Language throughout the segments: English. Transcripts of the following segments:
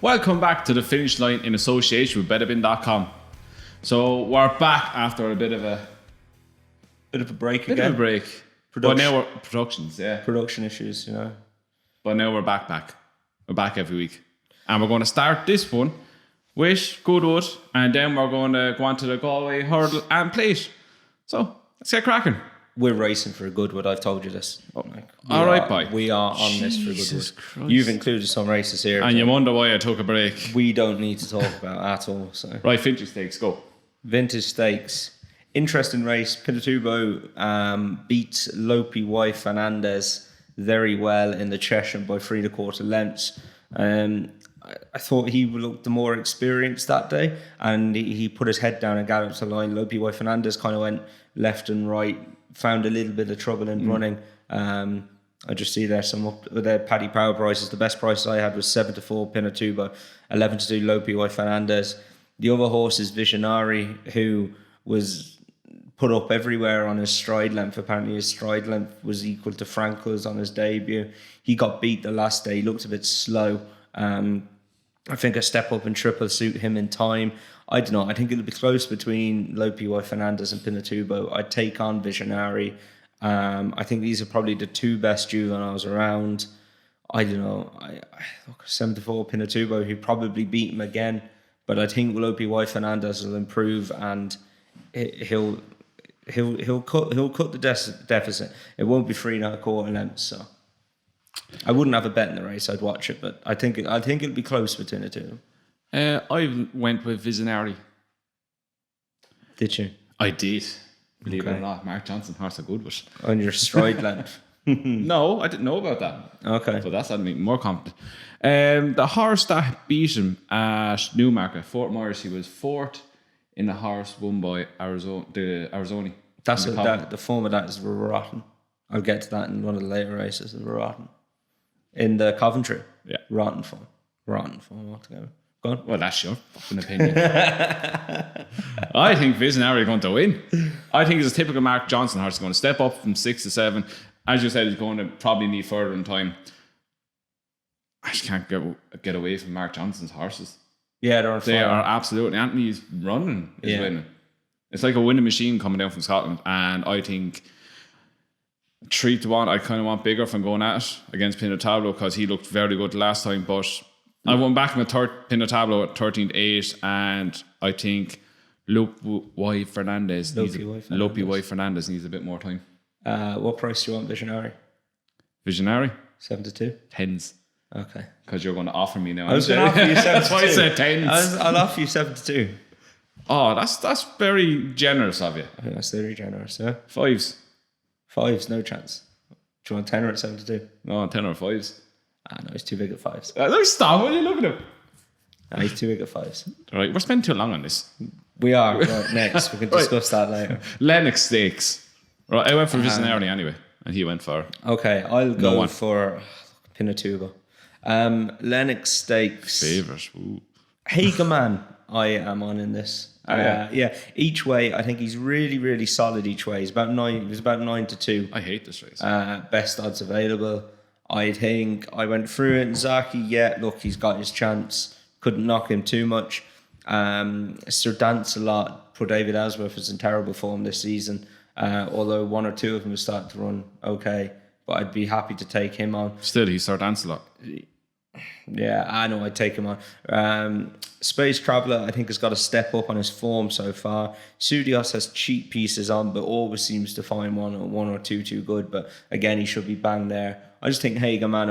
Welcome back to the finish line in association with Betopin.com. So we're back after a bit of a break bit again. of a break. But now we're production issues, you know. But now we're back. We're back every week. And we're going to start this one with Goodwood, and then we're going to go on to the Galway Hurdle and Plate. So let's get cracking. We're racing for a Goodwood, I've told you this. Alright, boy. We are on this for a Jesus Goodwood. Christ. You've included some races here. And you wonder why I took a break. we don't need to talk about at all. So Right, Finchie Stakes, go. Vintage Stakes. Interesting race. Pinatubo beats Lopi Y Fernandez very well in the Cheshire by 3 1/4 lengths. I thought he looked the more experienced that day, and he put his head down and galloped to the line. Lopi Y Fernandez kind of went left and right, found a little bit of trouble in running. I just see there some up there Paddy Power prices. The best price I had was 7 4 Pinatubo, 11 2 Lopi Y Fernandez. The other horse is Visionary, who was put up everywhere on his stride length. Apparently his stride length was equal to Frankel's on his debut. He got beat the last day. He looked a bit slow. I think a step up and triple suit him in time. I don't know. I think it'll be close between Lopi Y Fernandez and Pinatubo. I'd take on Visionary. I think these are probably the two best juveniles around. I don't know. I look 7 4 Pinatubo, who probably beat him again. But I think Lopi Y Fernandez will improve, and he'll cut the deficit. It won't be 3 1/4 lengths. So I wouldn't have a bet in the race. I'd watch it, but I think it'll be close between the two of them. I went with Visionary. Did you? I did. Believe it or not, Mark Johnson, horse of Goodwood. On your stride length. No, I didn't know about that. Okay. So that's had me more confident. The horse that beat him at Newmarket, Fort Myers, he was fourth in the horse won by the Arizona. The form of that is rotten. I'll get to that in one of the later races. It's rotten. In the Coventry. Yeah. Rotten form altogether. Go on. Well, that's your fucking opinion. I think Visionary are going to win. I think it's a typical Mark Johnson horse. He's going to step up from 6 to 7. As you said, he's going to probably need further in time. I just can't get away from Mark Johnson's horses. Yeah, they're on fire. They are absolutely. Anthony's running is winning. It's like a winning machine coming down from Scotland. And I think 3 to 1, I kind of want bigger if I'm going at it against Pinatubo, because he looked very good last time. But I went back with Pinatubo at 13 to 8, and I think Lopi Y Fernandez needs a bit more time. What price do you want Visionary? Visionary? 7 to 2? Tens. Okay. Because you're going to offer me now. I was going to offer you 7 to 2. That's why I said tens. I'll offer you 7 to 2. Oh, that's very generous of you. I think that's very generous, yeah. 5s. 5s, no chance. Do you want 10 or at 7 to 2? No, 10 or 5s. No, he's too big at 5s. No, stop. What are you looking at? He's too big at 5s. All right, we're spending too long on this. We are. Right, next. We can discuss that later. Lennox Stakes. Right, I went for Visionary anyway, and he went for... Okay, I'll go for Pinatubo. Lennox Stakes. Favourite. Hagerman, I am on in this. Each way, I think he's really, really solid each way. He was about 9 to 2. I hate this race. Best odds available. I think I went through it. And Zaki, look, he's got his chance. Couldn't knock him too much. Sir Dance-A-Lot, poor David Asworth is in terrible form this season. Although 1 or 2 of them are starting to run okay. But I'd be happy to take him on. Still, he's Sir Dance-A-Lot. Yeah, I know I'd take him on. Space Traveller, I think, has got a step up on his form so far. Sudios has cheap pieces on, but always seems to find one or two too good. But again, he should be bang there. I just think Hagerman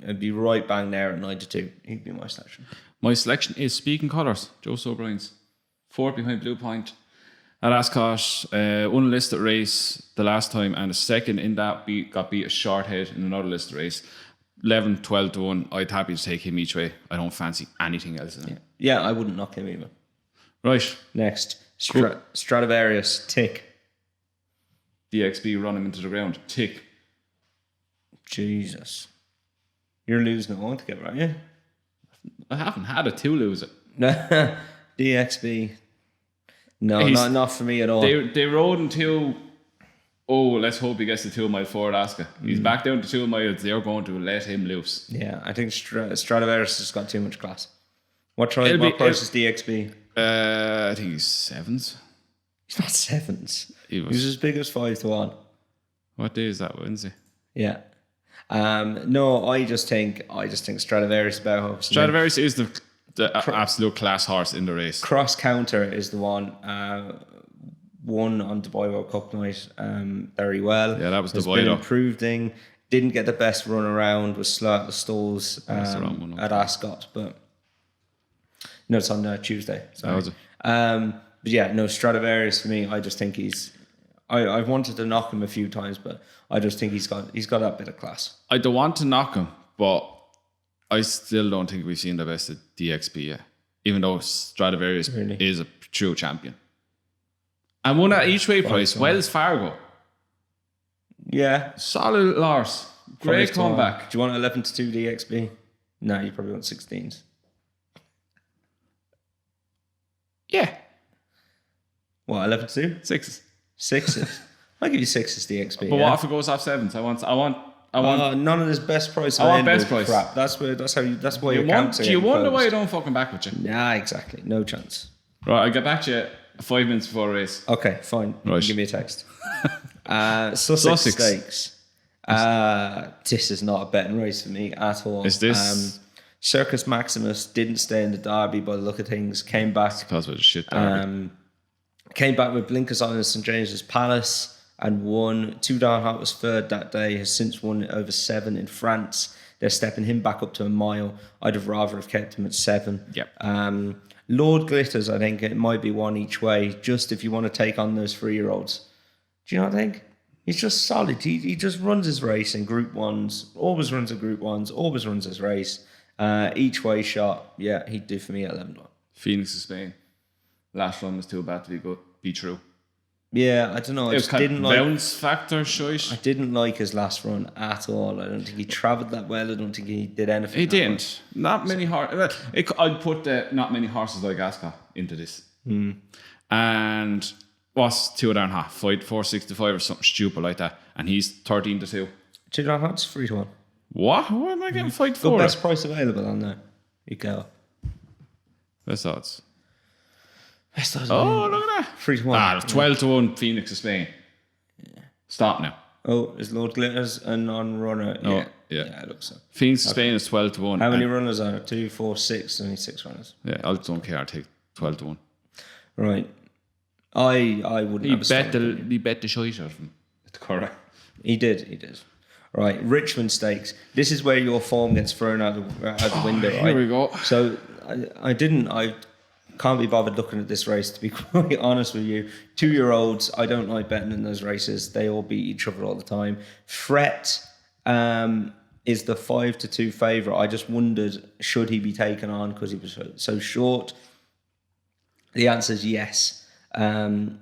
would be right bang there at 9 to 2. He'd be my selection. My selection is Speaking Colours, Joe O'Brien's. 4th behind Blue Point at Ascot. Won a listed race the last time, and a second in that got beat a short head in another listed race. 11, 12 to 1. I'd happy to take him each way. I don't fancy anything else in it. Yeah, I wouldn't knock him either. Right. Next, Stradivarius, tick. DXB run him into the ground. Tick. Jesus. You're losing it altogether, aren't you? I haven't had a 2 lose it. DXB. No, not for me at all. They rode until... Oh, let's hope he gets the 2 mile forward, Aska. He's back down to 2 miles. They're going to let him loose. Yeah, I think Stradivarius has got too much class. What price is DXB? I think he's 7s. He's not 7s. He was as big as 5-1. What day is that? Wednesday. Yeah. No, I just think Stradivarius Bauhaus. Stradivarius is the absolute class horse in the race. Cross Counter is the one. Won on Dubai World Cup night very well. Yeah, that was Has Dubai. Been improving. Didn't get the best run around. Was slow at the stalls at Ascot, but no, it's on Tuesday. Sorry. But yeah, no, Stradivarius for me. I just think I've wanted to knock him a few times, but I just think he's got that bit of class. I don't want to knock him, but I still don't think we've seen the best of DXB yet. Even though Stradivarius is a true champion. And won at each way price, Wells Fargo. Yeah. Solid Lars. Great comeback. Do you want 11-2 DXB? No, you probably want 16s. Yeah. What, 11-2? 6s. 6s. I'll give you 6s DXB. But what if it goes off 7s? I want none of this best price. I want best price. Crap. That's why you're counting. Do you wonder why I don't fucking back with you? Yeah, exactly. No chance. Right, I'll get back to you 5 minutes before the race. Okay, fine. Right. Give me a text. Sussex Stakes. This is not a betting race for me at all. Is this? Circus Maximus didn't stay in the Derby by the look of things. Came back. Because of the shit Derby. Came back with blinkers on in St James's Palace and won. Two Down Heart was third that day. Has since won over 7 in France. They're stepping him back up to a mile. I'd have rather have kept him at 7. Yep. Lord Glitters, I think it might be one each way, just if you want to take on those 3-year-olds. Do you know what I think? He's just solid. He just runs his race in Group 1s, always runs in Group 1s, always runs his race. Each way shot, yeah, he'd do for me at 11-1. Phoenix of Spain. Last one was too bad to be true. Yeah, I don't know. I just didn't like bounce factor choice. I didn't like his last run at all. I don't think he travelled that well. I don't think he did anything. He didn't. Not many horses. I'd put not many horses like Ascot into this. And what's 2 Down Half? 465 or something stupid like that. And he's 13-2. 2 Down Half's 3-1. What? Why am I getting fight The for? best price available on there. You go. Best odds. Oh, look at that. 3-1. 12-1 Phoenix of Spain. Yeah. Stop now. Oh, is Lord Glitters a non-runner? Oh, yeah, it looks so. Phoenix of Spain is 12-1. How many runners are there? 2, 4, 6. Only 6 runners. Yeah, I don't care. I'll take 12-1. Right. I wouldn't. He bet the shite out of him. Correct. He did. Right, Richmond Stakes. This is where your form gets thrown out the window. Right? Here we go. So I can't be bothered looking at this race, to be quite honest with you. 2-year-olds, I don't like betting in those races. They all beat each other all the time. Fret is the 5-2 favourite. I just wondered, should he be taken on because he was so short? The answer is yes. Behind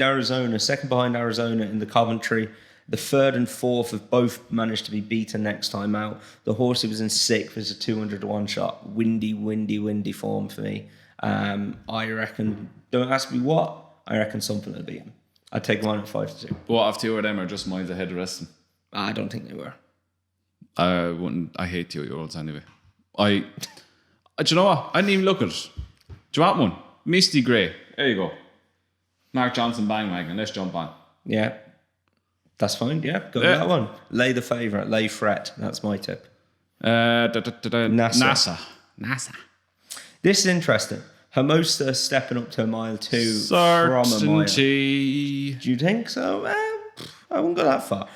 Arizona, second behind Arizona in the Coventry. The 3rd and 4th have both managed to be beaten next time out. The horse who was in 6th is a 200-1 shot. Windy form for me. I reckon, don't ask me what, I reckon something will beat him. I'd take one at 5-2. What if 2 of them are just miles ahead of the rest of them? I don't think they were. I wouldn't. I hate 2-year-olds anyway. Do you know what? I didn't even look at it. Do you want one? Misty Grey. There you go. Mark Johnson Bangwagon. Let's jump on. Yeah. That's fine, yeah. Go with that one. Lay the favourite, lay Fret. That's my tip. NASA. This is interesting. Hermosa stepping up to a mile 2 Certainty. from a mile. Do you think so? I wouldn't go that far.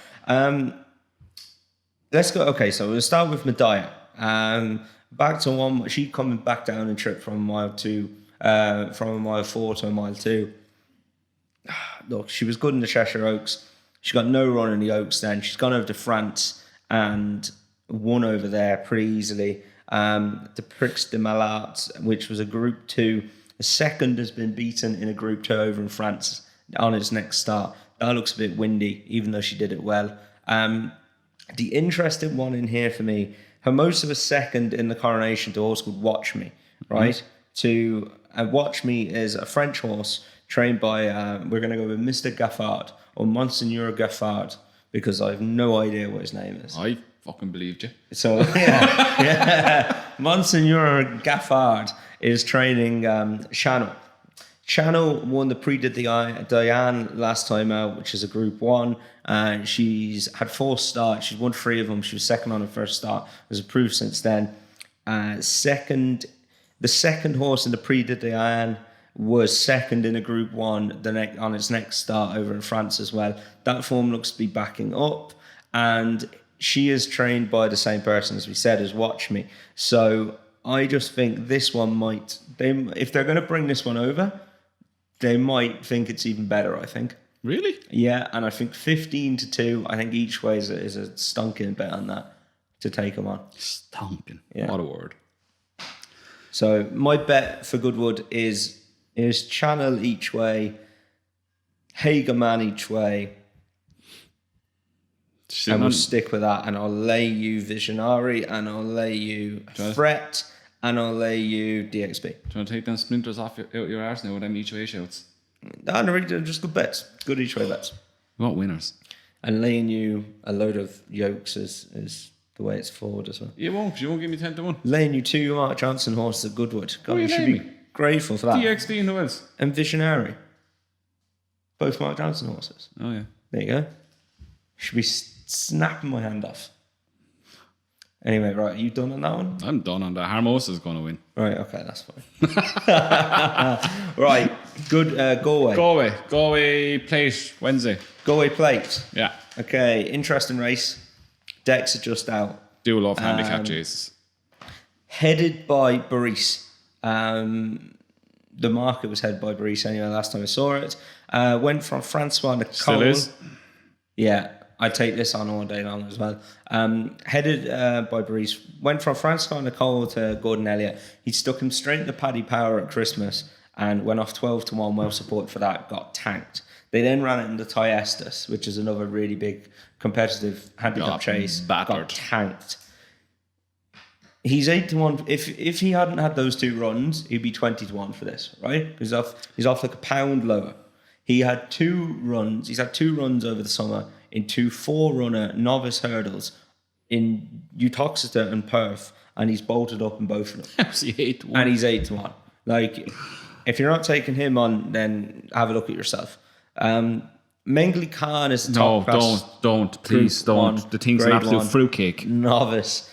Let's go. Okay, so we'll start with Medea. Back to one. She coming back down and trip from a mile 2, from a mile 4 to a mile 2. Look, she was good in the Cheshire Oaks. She got no run in the Oaks then. She's gone over to France and won over there pretty easily. The Prix de Malart, which was a Group 2. The second has been beaten in a Group 2 over in France on its next start. That looks a bit windy, even though she did it well. The interesting one in here for me, Hermosa was second in the coronation to a horse called Watch Me, right? Watch Me is a French horse trained by, we're going to go with Mr. Gaffard or Monseigneur Gaffard, because I have no idea what his name is. I Fucking believed you. So, yeah. Monsignor Gaffard is training Shannon. Shannon won the Prix de Diane last time out, which is a Group 1. She's had 4 starts. She's won 3 of them. She was second on her first start. Was approved since then. The second horse in the Prix de Diane was second in a Group 1 on its next start over in France as well. That form looks to be backing up. And she is trained by the same person, as we said, as Watch Me. So I just think this one if they're going to bring this one over, they might think it's even better, I think. Really? Yeah, and I think 15-2, I think each way is a stonking bet on that to take them on. Stonking. Yeah. What a word. So my bet for Goodwood is Channel each way, Hagerman each way, and we'll stick with that. And I'll lay you Visionary, and I'll lay you Fret, and I'll lay you DXB. Do you want to take them splinters off your arse now with them each way shouts? No, they're just good bets. Good each way bets. What winners? And laying you a load of yokes is the way it's forward as well. You won't give me 10-1. Laying you 2 Mark Johnson horses at Goodwood. God, you should be grateful for that. DXB and who else? And Visionary. Both Mark Johnson horses. Oh, yeah. There you go. Should be snapping my hand off. Anyway, right, you done on that one? I'm done on that. Hermosa's going to win. Right, okay, that's fine. Right, good. Galway Plate, Wednesday. Galway Plate. Yeah. Okay, interesting race. Decks are just out. Do love handicap chases. Headed by Baris. The market was headed by Baris anyway, last time I saw it. Went from Francois Nicole. Still is. Yeah, I take this on all day long as well. Headed by Baris. Went from Francois Nicole to Gordon Elliott. He stuck him straight into Paddy Power at Christmas and went off 12-1, well supported for that, got tanked. They then ran it into Ty Estes, which is another really big competitive handicap chase. Got tanked. He's 8-1. If he hadn't had those 2 runs, he'd be 20-1 for this, right? He's off like a pound lower. He had 2 runs. He's had 2 runs over the summer in 2 4-runner novice hurdles in Utoxeter and Perth, and he's bolted up in both of them. How's he 8-1? And he's 8-1. Like, if you're not taking him on, then have a look at yourself. Mengli Khan is top class. Please don't. The thing's an absolute fruitcake. Novice.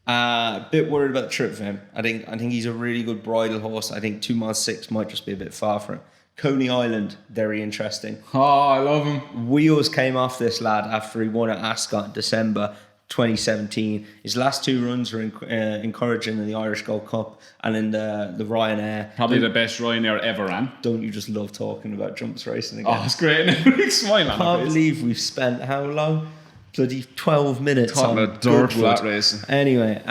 Bit worried about the trip for him. I think he's a really good bridle horse. I think 2 miles 6 might just be a bit far for him. Coney Island, very interesting. Oh, I love him. Wheels came off this lad after he won at Ascot in December 2017. His last 2 runs were encouraging in the Irish Gold Cup and in the Ryanair. Probably the best Ryanair ever ran. Don't you just love talking about jumps racing again? Oh, it's great. Big smile on I can't believe we've spent how long? Bloody 12 minutes talking on about dirt Goodwood. flat racing. Anyway,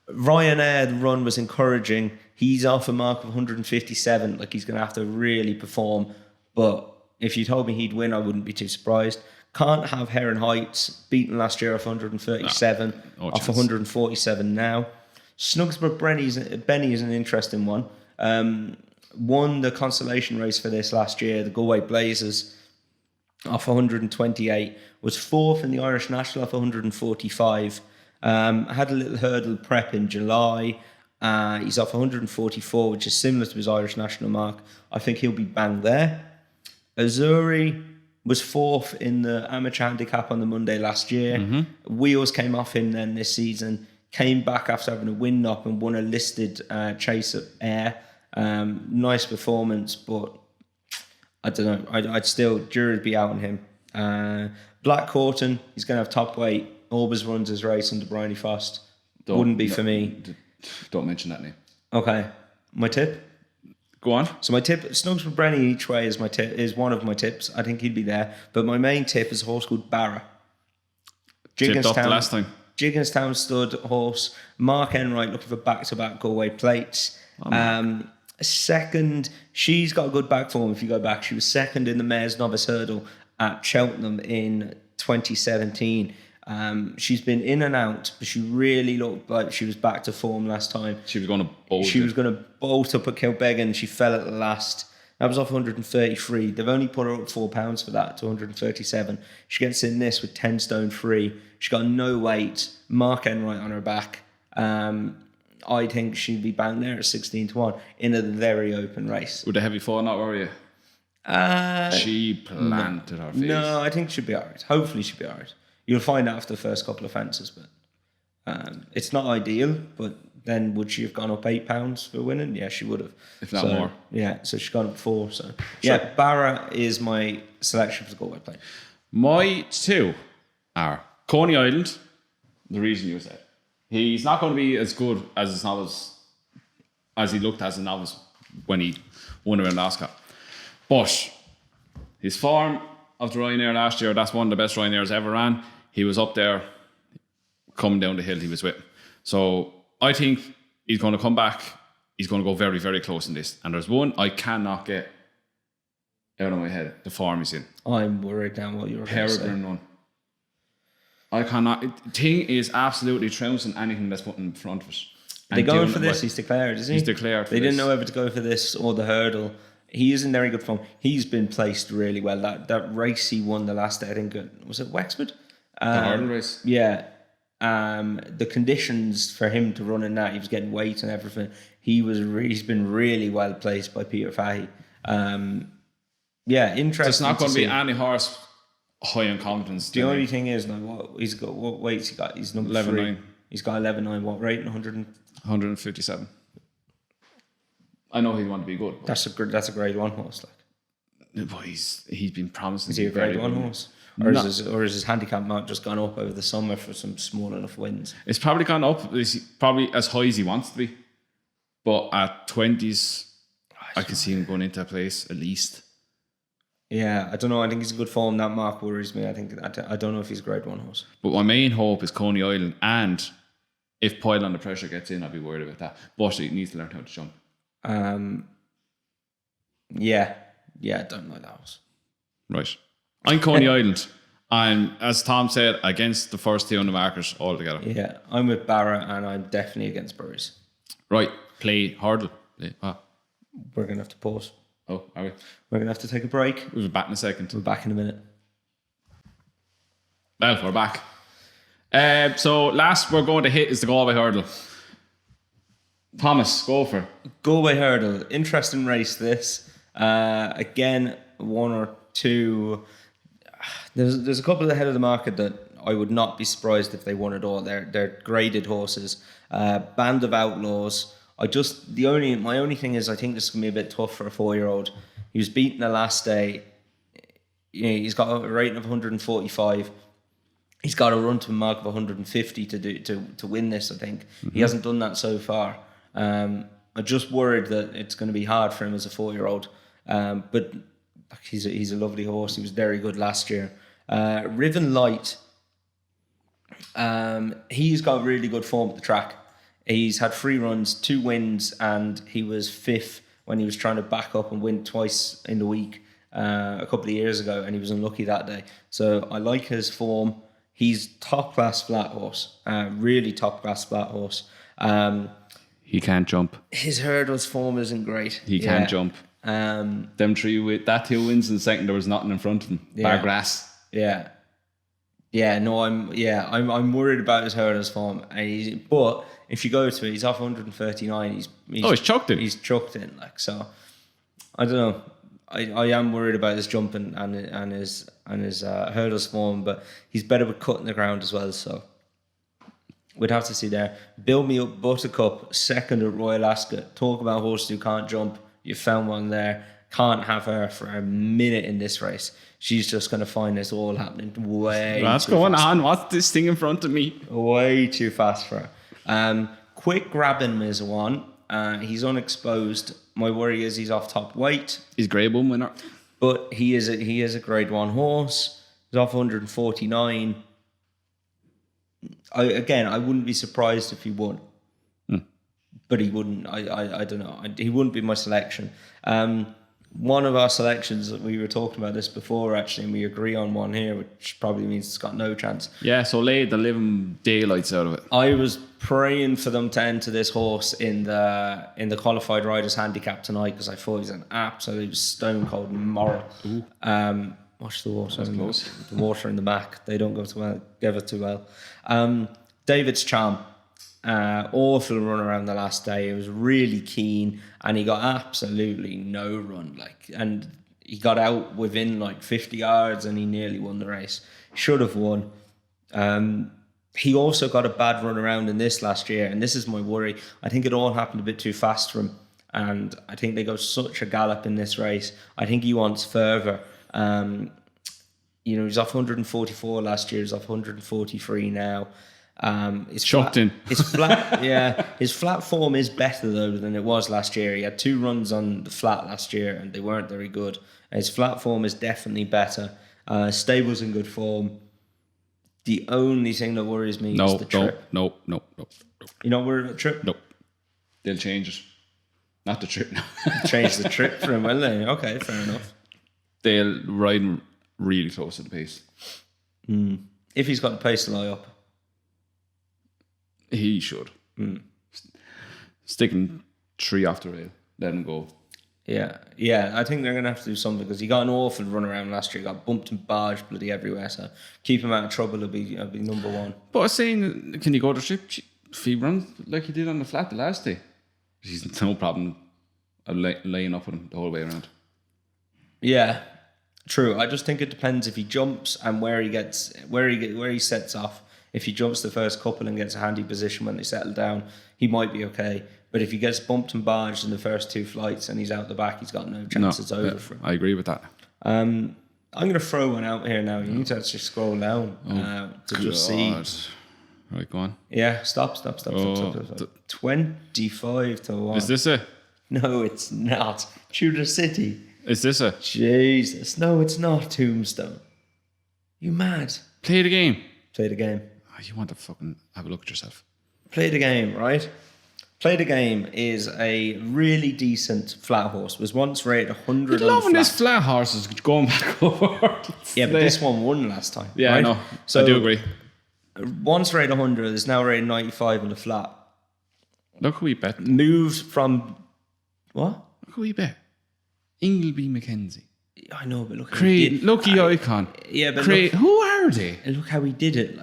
Ryanair, the run was encouraging. He's off a mark of 157. Like, he's going to have to really perform. But if you told me he'd win, I wouldn't be too surprised. Can't have Heron Heights, beaten last year off 137, off 147 now. Snugsburg Benny is an interesting one. Won the consolation race for this last year, the Galway Blazers, off 128. Was 4th in the Irish National off 145. Had a little hurdle prep in July. He's off 144, which is similar to his Irish National mark. I think he'll be bang there. Azuri was 4th in the amateur handicap on the Monday last year. Mm-hmm. Wheels came off him then this season. Came back after having a win up and won a listed chase at Ayr. Nice performance, but I don't know. I'd still, jury would be out on him. Black Corton, he's going to have top weight. Always runs his race under Bryony Fost. Wouldn't be for me. Don't mention that name. Okay. My tip? Go on. So my tip, Snugs for Brenny each way is one of my tips. I think he'd be there. But my main tip is a horse called Barra. Tipped up the last time. Jigginstown stud horse. Mark Enright looking for back-to-back Galway plates. Second, she's got a good back form if you go back. She was second in the Mayor's Novice Hurdle at Cheltenham in 2017. She's been in and out, but she really looked like she was back to form last time. She was going to bolt. She was going to bolt up at Kilbeggan. She fell at the last. That was off 133. They've only put her up £4 for that to 137. She gets in this with 10 stone free. She got no weight. Mark Enright on her back. I think she'd be bang there at 16-1 in a very open race. Would the heavy fall not worry you? She planted her face. No, I think she'll be all right. Hopefully she'll be all right. You'll find out after the first couple of fences, but it's not ideal. But then would she have gone up £8 for winning? Yeah, she would have. If not more. Yeah, so she's gone up 4. So yeah, Barra is my selection for the Galway Plate. My 2 are Coney Island, the reason you said. He's not going to be as good as his novice as he looked as a novice when he won around Oscar. But his form of the Ryanair last year, that's one of the best Ryanairs ever ran. He was up there coming down the hill he was with. So I think he's going to come back. He's going to go very, very close in this. And there's one I cannot get out of my head, the form he's in. I'm worried down what you were going to say. Peregrine Run. I cannot. The thing is absolutely trouncing anything that's put in front of it. They're going for this. He's declared, isn't he? He's declared for They didn't know whether to go for this or the hurdle. He is in very good form. He's been placed really well. That race he won the last day, I think, was it Wexford? The hurdle race. Yeah. The conditions for him to run in that, he was getting weight and everything. He's been really well placed by Peter Fahey. Yeah, interesting. It's not going to be any horse high in confidence. The only thing is, now, what weights he got? He's number 3. He's got 11.9. What rate? 157. I know he'd want to be good. That's a grade 1 horse, like. But he's been promising. Is he a grade 1 horse? Or is his handicap mark just gone up over the summer for some small enough wins? It's probably gone up. It's probably as high as he wants to be. But at 20s, I can see him going into a place at least. Yeah, I don't know. I think he's in good form. That mark worries me. I don't know if he's a grade 1 horse. But my main hope is Coney Island. And if Pile Under Pressure gets in, I'll be worried about that. But he needs to learn how to jump. Yeah, I don't know that horse. Right. I'm Coney Island. And as Tom said, against the first 2 on the markers altogether. Yeah, I'm with Barra and I'm definitely against Burries. Right. Play hurdle. We're going to have to pause. Oh, are we? We're going to have to take a break. We'll be back in a second. We're back in a minute. Well, we're back. So last we're going to hit is the Galway Hurdle. Thomas, go for it. Galway Hurdle. Interesting race this. Again, 1 or 2. There's a couple ahead of the market that I would not be surprised if they won at all. They're graded horses. Band of Outlaws. My only thing is I think this is going to be a bit tough for a 4-year-old. He was beaten the last day. He's got a rating of 145. He's got a run to a mark of 150 to win this, I think. Mm-hmm. He hasn't done that so far. I'm just worried that it's going to be hard for him as a 4-year-old. But he's a lovely horse. He was very good last year. Riven Light. He's got really good form at the track. He's had 3 runs, 2 wins, and he was 5th when he was trying to back up and win twice in the week a couple of years ago, and he was unlucky that day. So I like his form. He's top-class flat horse, really top-class flat horse. He can't jump. His hurdles form isn't great. He can't jump. Them 3 with that 2 wins in the second, there was nothing in front of him. Bar grass. Yeah. Yeah, no, I'm worried about his hurdles form. But if you go to it, he's off 139. He's chucked in. He's chucked in, so I don't know. I am worried about his jumping and his hurdles form, but he's better with cutting the ground as well. So we'd have to see there. Build Me Up Buttercup, second at Royal Ascot. Talk about horses who can't jump. You found one there. Can't have her for a minute in this race. She's just going to find this all happening way What's too going fast. on? What's this thing in front of me? Way too fast for her. Quick Grabbing is one. He's unexposed. My worry is he's off top weight. He's Grade 1 winner. But he is a Grade 1 horse. He's off 149. I wouldn't be surprised if he won. But he wouldn't. I don't know. He wouldn't be my selection. one of our selections, we were talking about this before actually, and we agree on one here, which probably means it's got no chance. Yeah, so lay the living daylights out of it. I was praying for them to enter this horse in the qualified riders handicap tonight because I thought he's an absolute stone cold moral. Watch the water. The water in the back. They don't give it too well. David's Charm. Awful run around the last day. It was really keen, and he got absolutely no run. And he got out within 50 yards, and he nearly won the race. Should have won. He also got a bad run around in this last year, and this is my worry. I think it all happened a bit too fast for him, and I think they go such a gallop in this race. I think he wants further. He was off 144 last year. He's off 143 now. Shocked in. His flat, yeah. His flat form is better though than it was last year. He had 2 runs on the flat last year, and they weren't very good. His flat form is definitely better. Stable's in good form. The only thing that worries me is the trip. No. You're not worried about the trip? Nope. They'll change it. Not the trip now. Change the trip for him, will they? Okay, fair enough. They'll ride him really close to the pace. If he's got the pace to lie up. He should. Sticking 3 off the rail. Let him go. Yeah. I think they're going to have to do something because he got an awful run around last year. He got bumped and barged bloody everywhere. So keep him out of trouble. He'll be number 1. But I was saying, can you go to trip if he runs like he did on the flat the last day? He's no problem laying up with him the whole way around. Yeah, true. I just think it depends if he jumps and where he sets off. If he jumps the first couple and gets a handy position when they settle down, he might be okay. But if he gets bumped and barged in the first 2 flights and he's out the back, he's got no chance. It's over for him. I agree with that. I'm going to throw one out here now. You need to actually scroll down to just see. Right, go on. Yeah, stop. 25 to 1. Is this it? No, it's not. Tudor City. Is this it? Jesus. No, it's not Tombstone. You mad? Play the game. Play the game. Oh, you want to fucking have a look at yourself. Play the game, right? Play the Game is a really decent flat horse. Was once rated 100 You're loving on this flat horse is going back over. Yeah, but this one won last time. Yeah, right? I know. So I do agree. Once rated 100, is now rated 95 on the flat. Look who we bet. Moved from... What? Look who we bet. Ingleby Mackenzie. I know, but look... Lucky Icon. Yeah, but who are they? Look how he did it,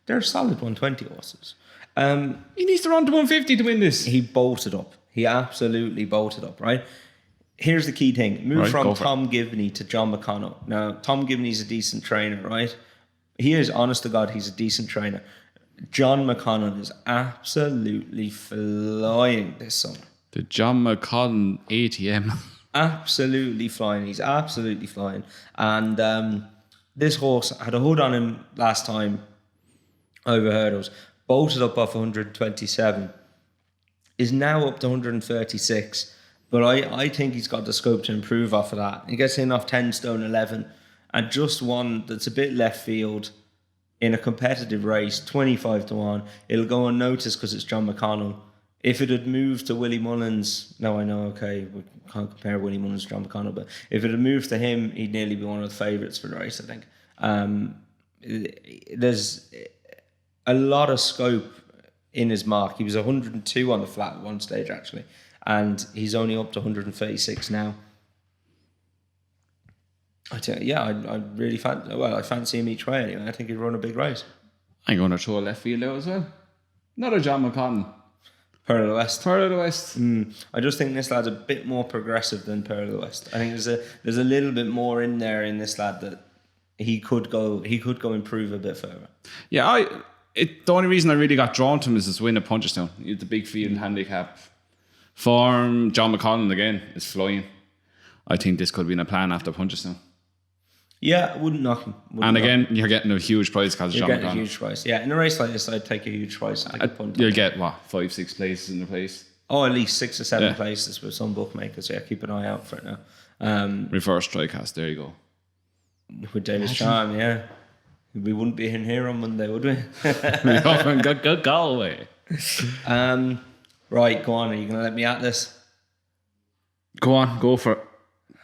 They're solid 120 horses. He needs to run to 150 to win this. He bolted up. He absolutely bolted up, right? Here's the key thing. Move from Tom Givney to John McConnell. Now, Tom Givney's a decent trainer, right? He is, honest to God, he's a decent trainer. John McConnell is absolutely flying this summer. The John McConnell ATM. Absolutely flying. He's absolutely flying. And this horse had a hood on him last time over hurdles. Bolted up off 127, is now up to 136, but I think he's got the scope to improve off of that. He gets in off 10 stone 11, and just one that's a bit left field in a competitive race, 25 to 1. It'll go unnoticed because it's John McConnell. If it had moved to Willie Mullins, now I know, okay, we can't compare Willie Mullins to John McConnell, but if it had moved to him, he'd nearly be one of the favourites for the race, I think. There's a lot of scope in his mark. He was 102 on the flat at one stage, actually, and he's only up to 136 now. I tell you, I really I fancy him each way anyway. I think he'd run a big race. I'm going to throw a left field out as well. Not a John McConnell. Pearl of the West. Pearl of the West. I just think this lad's a bit more progressive than Pearl of the West. I think there's a little bit more in there in this lad that he could go improve a bit further. Yeah, the only reason I really got drawn to him is his win at Punchestown. He had the big field handicap. Form, John McConnell again is flying. I think this could have been a plan after Punchestown. Yeah, I wouldn't knock him. You're getting a huge prize because of John McConnell. You're getting a huge prize. Yeah, in a race like this, I'd take a huge prize. You'll get, 5-6 places in the place? Oh, at least 6 or 7 places with some bookmakers. Yeah, keep an eye out for it now. Reverse TriCast, there you go. With Davis Charm, yeah. We wouldn't be in here on Monday, would we? We often got Galway. Right, go on. Are you going to let me at this? Go on, go for it.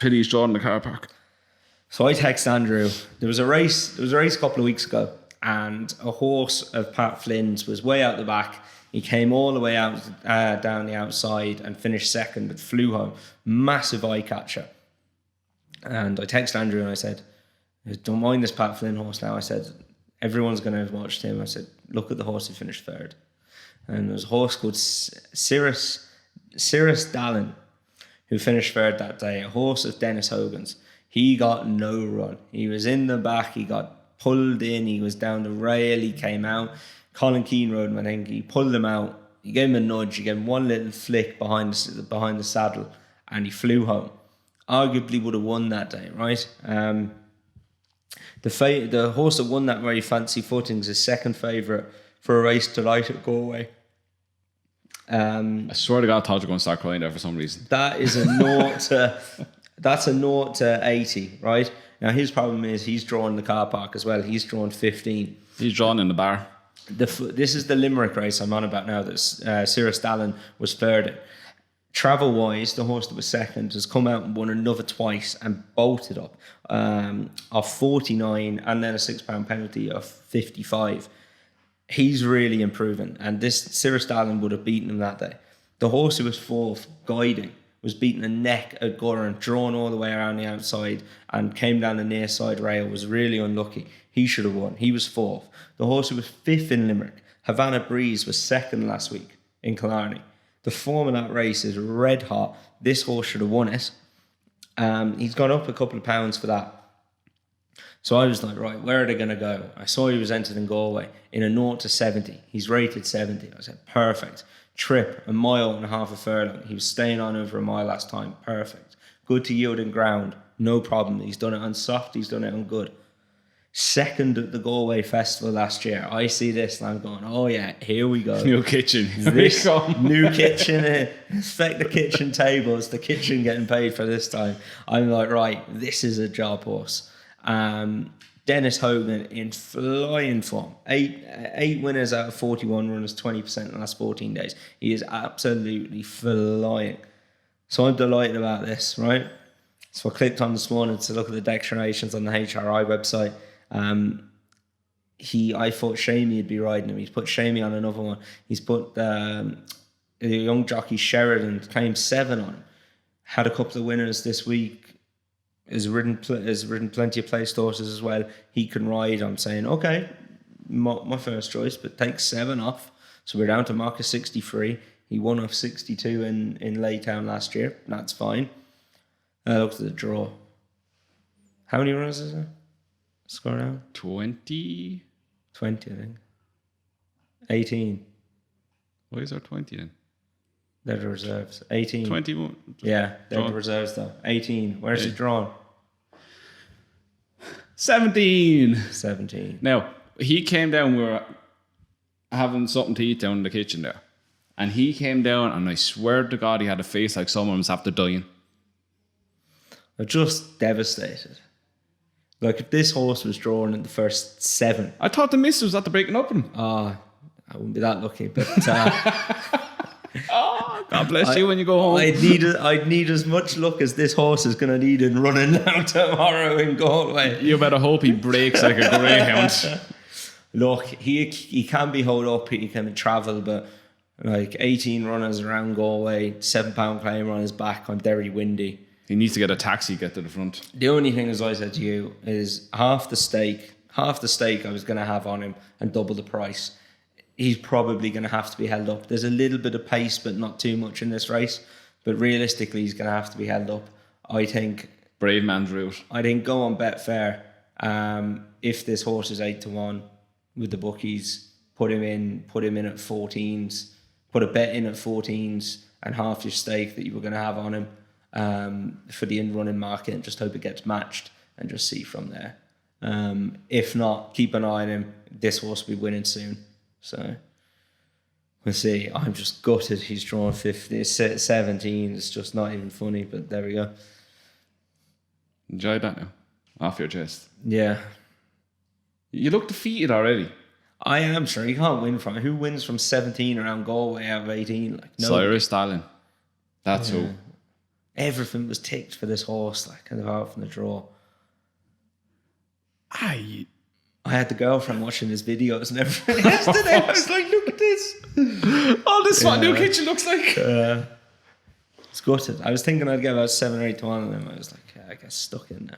Pity he's drawn in the car park. So I text Andrew. There was a race a couple of weeks ago, and a horse of Pat Flynn's was way out the back. He came all the way out down the outside and finished second, but flew home. Massive eye catcher. And I texted Andrew and I said, don't mind this Pat Flynn horse now. I said, everyone's going to watch him. I said, look at the horse who finished third. And there was a horse called Cirrus Dallin who finished third that day, a horse of Dennis Hogan's. He got no run. He was in the back. He got pulled in. He was down the rail. He came out. Colin Keane rode him, I think. He pulled him out. He gave him a nudge. He gave him one little flick behind the saddle, and he flew home. Arguably would have won that day, right? The horse that won that very fancy footings is second favourite for a race tonight at Galway. I swear to God, I thought you were going to start crying there for some reason. That is that's a 0 to 80, right? Now his problem is he's drawn the car park as well. He's drawn 15. He's drawn in the bar. This is the Limerick race I'm on about now. That Cirrus Dallin was third. Travel wise, the horse that was second has come out and won another twice and bolted up off 49 and then a £6 penalty of 55. He's really improving, and this Cirrus Dallin would have beaten him that day. The horse who was fourth, Guiding, was beaten a neck at Gurran, drawn all the way around the outside and came down the near side rail, was really unlucky. He should have won. He was fourth. The horse who was fifth in Limerick, Havana Breeze, was second last week in Killarney. The form of that race is red hot. This horse should have won it. He's gone up a couple of pounds for that. So I was like, right, where are they going to go? I saw he was entered in Galway in a 0 to 70. He's rated 70. I said, perfect. Trip, 1.5 miles a furlong. He was staying on over a mile last time. Perfect. Good to yield in ground. No problem. He's done it on soft. He's done it on good. Second at the Galway Festival last year. I see this and I'm going, oh yeah, here we go. New kitchen. This new kitchen. Expect the kitchen tables. The kitchen getting paid for this time. I'm like, right, this is a job horse. Dennis Hogan in flying form. Eight winners out of 41 runners, 20% in the last 14 days. He is absolutely flying. So I'm delighted about this, right? So I clicked on this morning to look at the declarations on the HRI website. I thought Shamey would be riding him. He's put Shamey on another one. He's put the young jockey Sheridan, claimed 7 on him. Had a couple of winners this week. Has ridden plenty of placed horses as well. He can ride. I'm saying, okay, my first choice, but take 7 off. So we're down to Marcus 63. He won off 62 in Laytown last year. That's fine. I looked at the draw. How many runners is there? Score now? 20? 20, I think. 18. Why is there 20 then? They're the reserves. 18. 21. Yeah, they're the reserves though. 18. Where's it drawn? 17. 17. Now, he came down, we were having something to eat down in the kitchen there. And he came down and I swear to God he had a face like someone was after dying. I'm just devastated. Like if this horse was drawn in the first 7. I thought the miss was at the breaking open. I wouldn't be that lucky, but God bless you when you go home. I'd need as much luck as this horse is going to need in running now tomorrow in Galway. You better hope he breaks like a greyhound. Look, he can be hold up, he can travel, but like 18 runners around Galway, £7 claim on his back on Derry Windy. He needs to get a taxi, get to the front. The only thing, as I said to you, is half the stake I was going to have on him and double the price. He's probably going to have to be held up. There's a little bit of pace, but not too much in this race. But realistically, he's going to have to be held up. I think... Brave man's route. I think go on Betfair. If this horse is 8 to 1 with the bookies, put him in at 14s. Put a bet in at 14s and half your stake that you were going to have on him for the in-running market, and just hope it gets matched and just see from there. If not, keep an eye on him. This horse will be winning soon. So we'll see. I'm just gutted he's drawn 17. It's just not even funny, but there we go. Enjoy that now. Off your chest. Yeah. You look defeated already. I am sure. You can't win from it. Who wins from 17 around Galway out of 18? Like, no. Cyrus Stalin. That's who. Everything was ticked for this horse, like kind of out from the draw. I had the girlfriend watching his videos and everything yesterday. I was like, look at this. Oh, this is what New Kitchen looks like. It's gutted. I was thinking I'd get about 7 or 8 to 1 on him. I was like, I get stuck in now.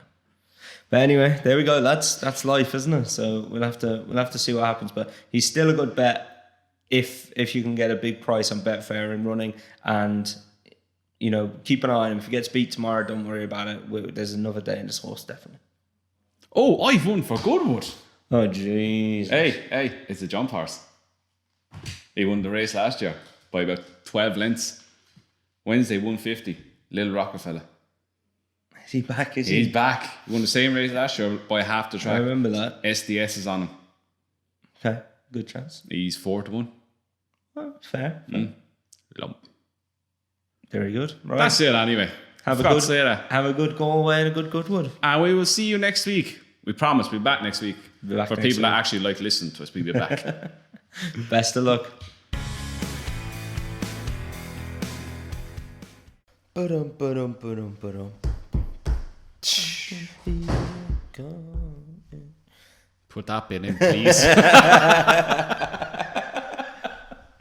But anyway, there we go. That's life, isn't it? So we'll have to see what happens. But he's still a good bet if you can get a big price on Betfair and running, and keep an eye on him. If he gets beat tomorrow, don't worry about it. There's another day in this horse, definitely. Oh, I've won for Goodwood. Oh, jeez. Hey, it's a jump horse. He won the race last year by about 12 lengths. Wednesday, 150. Little Rockefeller. Is he back? He's back. He won the same race last year by half the track. I remember that. SDS is on him. Okay, good chance. He's 4-1. Oh, fair. Lump. Very good. Right. That's it anyway. Have a good Galway and a good Goodwood. And we will see you next week. We promise we'll be back next week. For people that actually like listen to us, we'll be back. Best of luck. Put that bit in, please.